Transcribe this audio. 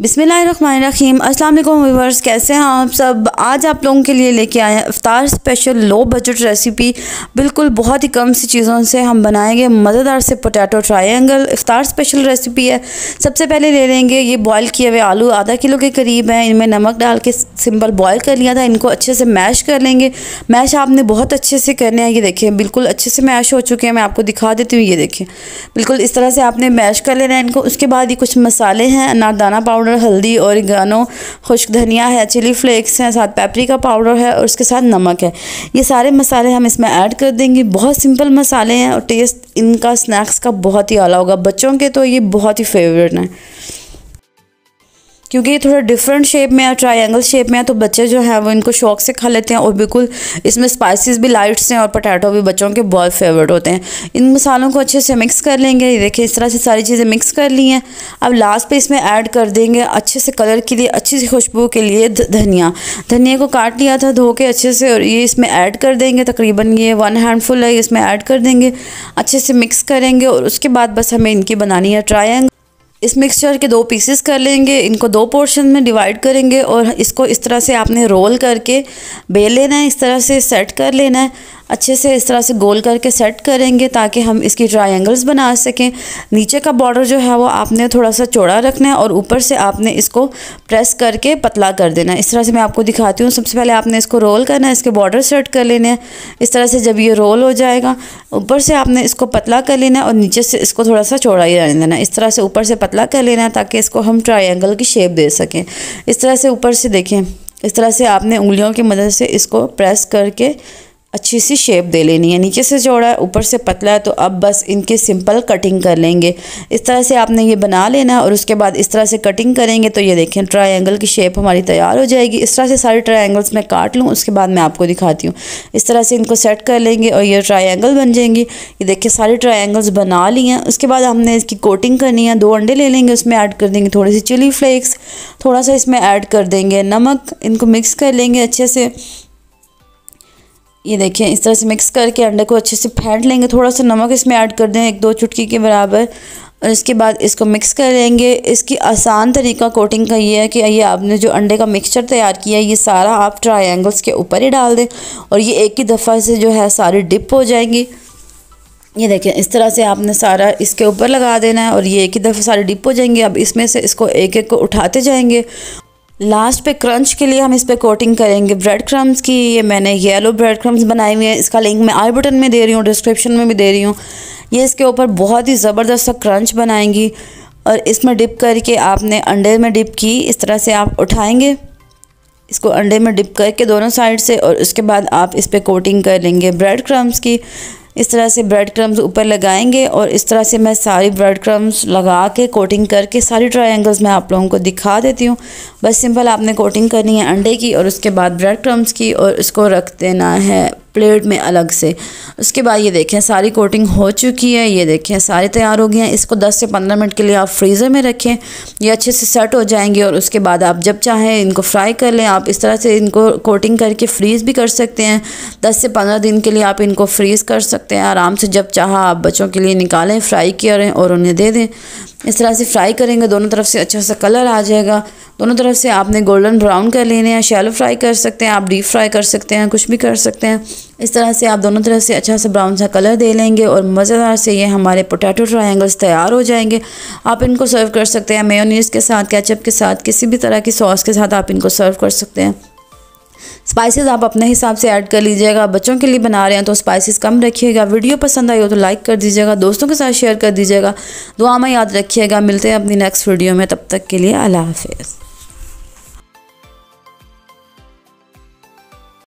बिस्मिल्लाहिर्रहमानिर्रहीम। अस्सलाम वालेकुम व्यूअर्स, कैसे हैं आप सब। आज आप लोगों के लिए लेके आए हैं इफ्तार स्पेशल लो बजट रेसिपी। बिल्कुल बहुत ही कम सी चीज़ों से हम बनाएंगे मज़ेदार से पोटैटो ट्रायंगल। इफ्तार स्पेशल रेसिपी है। सबसे पहले ले लेंगे ये बॉयल किए हुए आलू, आधा किलो के करीब हैं। इनमें नमक डाल के सिंपल बॉयल कर लिया था। इनको अच्छे से मैश कर लेंगे। मैश आपने बहुत अच्छे से करना है। ये देखें बिल्कुल अच्छे से मैश हो चुके हैं। मैं आपको दिखा देती हूँ। ये देखें बिल्कुल इस तरह से आपने मैश कर लेना है इनको। उसके बाद ये कुछ मसाले हैं, अनारदाना पाउडर, हल्दी, ओरिगानो, खुश्क धनिया है, चिली फ्लेक्स हैं, साथ पेपरिका पाउडर है और उसके साथ नमक है। ये सारे मसाले हम इसमें ऐड कर देंगे। बहुत सिंपल मसाले हैं और टेस्ट इनका स्नैक्स का बहुत ही आला होगा। बच्चों के तो ये बहुत ही फेवरेट हैं क्योंकि ये थोड़ा डिफरेंट शेप में है, ट्रायंगल शेप में है, तो बच्चे जो हैं वो इनको शौक से खा लेते हैं। और बिल्कुल इसमें स्पाइसेस भी लाइट्स हैं और पोटैटो भी बच्चों के बहुत फेवरेट होते हैं। इन मसालों को अच्छे से मिक्स कर लेंगे। ये देखिए इस तरह से सारी चीज़ें मिक्स कर ली हैं। अब लास्ट पे इसमें ऐड कर देंगे अच्छे से कलर के लिए, अच्छी सी खुशबू के लिए धनिया को काट लिया था धो के अच्छे से, और ये इसमें ऐड कर देंगे। तकरीबन ये 1 हैंडफुल है, इसमें ऐड कर देंगे। अच्छे से मिक्स करेंगे और उसके बाद बस हमें इनकी बनानी है ट्रायंगल। इस मिक्सचर के 2 पीसेस कर लेंगे। इनको 2 पोर्शन में डिवाइड करेंगे और इसको इस तरह से आपने रोल करके बेल लेना है। इस तरह से सेट कर लेना है अच्छे से। इस तरह से गोल करके सेट करेंगे ताकि हम इसकी ट्रायंगल्स बना सकें। नीचे का बॉर्डर जो है वो आपने थोड़ा सा चौड़ा रखना है और ऊपर से आपने इसको प्रेस करके पतला कर देना है। इस तरह से मैं आपको दिखाती हूँ। सबसे पहले आपने इसको रोल करना है, इसके बॉर्डर सेट कर लेने हैं। इस तरह से जब ये रोल हो जाएगा ऊपर से आपने इसको पतला कर लेना है और नीचे से इसको थोड़ा सा चौड़ा ही रहने देना है। इस तरह से ऊपर से पतला कर लेना है ताकि इसको हम ट्रायंगल की शेप दे सकें। इस तरह से ऊपर से देखें, इस तरह से आपने उंगलियों की मदद से इसको प्रेस करके अच्छी सी शेप दे लेनी है। नीचे से चौड़ा है, ऊपर से पतला है, तो अब बस इनकी सिंपल कटिंग कर लेंगे। इस तरह से आपने ये बना लेना है और उसके बाद इस तरह से कटिंग करेंगे तो ये देखें ट्रायंगल की शेप हमारी तैयार हो जाएगी। इस तरह से सारे ट्रायंगल्स मैं काट लूँ, उसके बाद मैं आपको दिखाती हूँ। इस तरह से इनको सेट कर लेंगे और ये ट्रायंगल बन जाएंगी। ये देखिए सारे ट्रायंगल्स बना लिए हैं। उसके बाद हमने इसकी कोटिंग करनी है। 2 अंडे ले लेंगे, उसमें ऐड कर देंगे थोड़ी सी चिली फ्लेक्स, थोड़ा सा इसमें ऐड कर देंगे नमक। इनको मिक्स कर लेंगे अच्छे से। ये देखिए इस तरह से मिक्स करके अंडे को अच्छे से फेंट लेंगे। थोड़ा सा नमक इसमें ऐड कर दें 1-2 चुटकी के बराबर, और इसके बाद इसको मिक्स कर लेंगे। इसकी आसान तरीका कोटिंग का ये है कि ये आपने जो अंडे का मिक्सचर तैयार किया है ये सारा आप ट्रायंगल्स के ऊपर ही डाल दें और ये एक ही दफ़ा से जो है सारी डिप हो जाएंगी। ये देखें इस तरह से आपने सारा इसके ऊपर लगा देना है और ये एक ही दफ़ा सारी डिप हो जाएंगे। अब इसमें से इसको एक एक को उठाते जाएंगे। लास्ट पे क्रंच के लिए हम इस पे कोटिंग करेंगे ब्रेड क्रम्स की। ये मैंने येलो ब्रेड क्रम्स बनाए हुए हैं। इसका लिंक मैं आई बटन में दे रही हूँ, डिस्क्रिप्शन में भी दे रही हूँ। ये इसके ऊपर बहुत ही ज़बरदस्त सा क्रंच बनाएंगी और इसमें डिप करके आपने अंडे में डिप की। इस तरह से आप उठाएंगे इसको अंडे में डिप करके दोनों साइड से, और उसके बाद आप इस पर कोटिंग कर लेंगे ब्रेड क्रम्स की। इस तरह से ब्रेड क्रम्स ऊपर लगाएंगे और इस तरह से मैं सारी ब्रेड क्रम्स लगा के कोटिंग करके सारी ट्रायंगल्स मैं आप लोगों को दिखा देती हूँ। बस सिंपल आपने कोटिंग करनी है अंडे की और उसके बाद ब्रेड क्रम्स की, और इसको रख देना है प्लेट में अलग से। उसके बाद ये देखें सारी कोटिंग हो चुकी है। ये देखें सारी तैयार हो गई हैं। इसको 10 से 15 मिनट के लिए आप फ्रीज़र में रखें, ये अच्छे से सेट हो जाएंगे और उसके बाद आप जब चाहें इनको फ्राई कर लें। आप इस तरह से इनको कोटिंग करके फ्रीज़ भी कर सकते हैं। 10 से 15 दिन के लिए आप इनको फ्रीज़ कर सकते हैं आराम से। जब चाहा आप बच्चों के लिए निकालें, फ्राई करें और उन्हें दे दें। इस तरह से फ्राई करेंगे दोनों तरफ से अच्छा सा कलर आ जाएगा। दोनों तरफ से आपने गोल्डन ब्राउन कर लेने हैं। शैलो फ्राई कर सकते हैं आप, डीप फ्राई कर सकते हैं, कुछ भी कर सकते हैं। इस तरह से आप दोनों तरफ से अच्छा सा ब्राउन सा कलर दे लेंगे और मज़ेदार से ये हमारे पोटैटो ट्रायंगल्स तैयार हो जाएंगे। आप इनको सर्व कर सकते हैं मेयोनीज़ के साथ, केचप के साथ, किसी भी तरह की सॉस के साथ आप इनको सर्व कर सकते हैं। स्पाइसेस आप अपने हिसाब से ऐड कर लीजिएगा। बच्चों के लिए बना रहे हैं तो स्पाइसेस कम रखिएगा। वीडियो पसंद आई हो तो लाइक कर दीजिएगा, दोस्तों के साथ शेयर कर दीजिएगा। दुआ में याद रखिएगा। मिलते हैं अपनी नेक्स्ट वीडियो में, तब तक के लिए अल्लाह हाफ़िज़।